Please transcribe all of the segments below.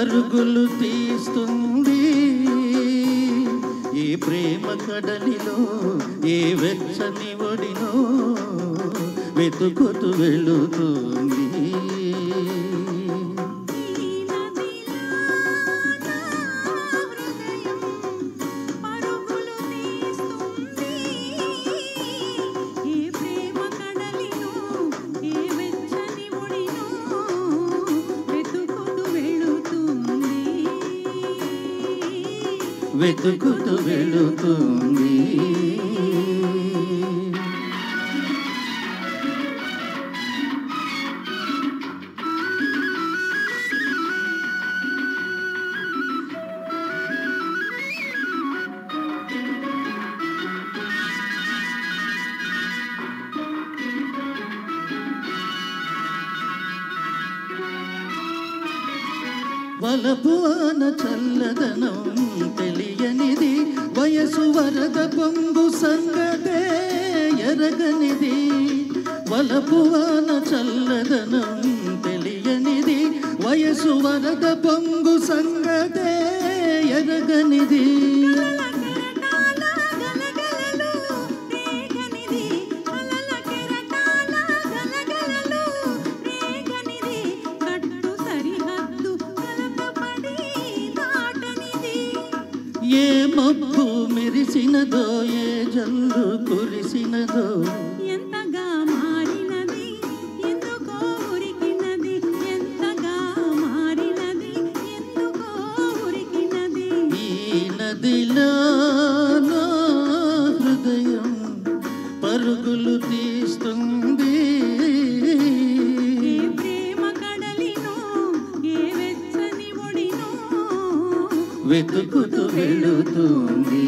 పరుగులు తీస్తుంది ఈ ప్రేమ కడలిలో ఏ వెచ్చని ఒడినో వెతుకుతూ వెళుతుంది వెతుకుతూ వెళుతుంది వలపువాన చల్లదనం తెలియనిది వయసు వరద పొంగు సంగతే ఎరగనిది వలపువాన చల్లదనం తెలియనిది వయసు వరద పొంగు సంగతే ఎరగనిది ఏ మబ్బు మెరిసినదో ఏ జల్లు కురిసినదో ఎంతగా మారినది ఎందుకో ఉరికినది ఎంతగా మారినది ఎందుకో ఉరికినది ఈ నదిలో నా హృదయం పరుగులు తీస్తుంది ఏ ప్రేమ కడలినో ఏ వెచ్చని ఒడినో వెతుకుతూ వెళుతుంది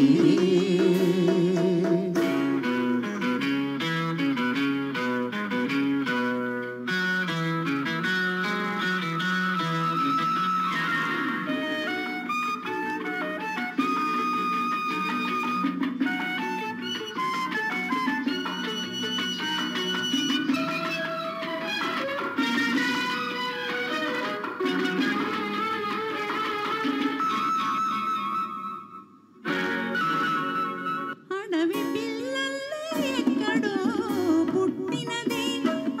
అడవి పిల్లల్లే ఎక్కడో పుట్టినది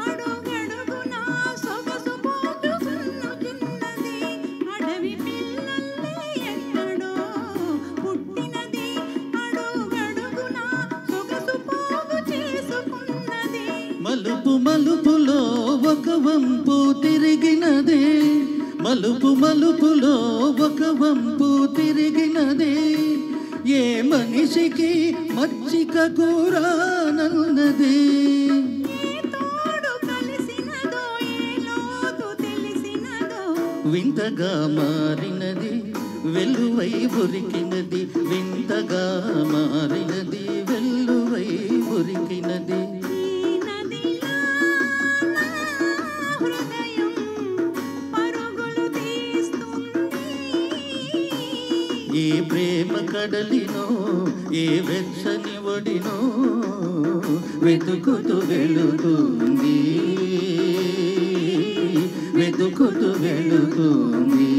అడుగడుగున సొగసు పోగుచున్నది అడవి పిల్లల్లే ఎక్కడో పుట్టినది అడుగడుగున సొగసు పోగు చేసుకున్నది మలుపు మలుపులో ఒక వంపు తిరిగినది మలుపు మలుపులో ఒక వంపు తిరిగినది ఏ మనిషికి మచ్చిక కూరనన్నది ఏ తోడు కలిసినదో ఏ లోతు తెలిసినదో వింతగా మారినది వెల్లువై ఉరికినది వింతగా మారినది వెల్లువై ఉరికినది ఈ నదిలో నా హృదయం పరుగులు తీస్తుంది ఏ ప్రేమ కడలినో ఏ వెచ్చని ఒడినో వెతుకుతూ వెళుతుంది వెతుకుతూ వెళుతుంది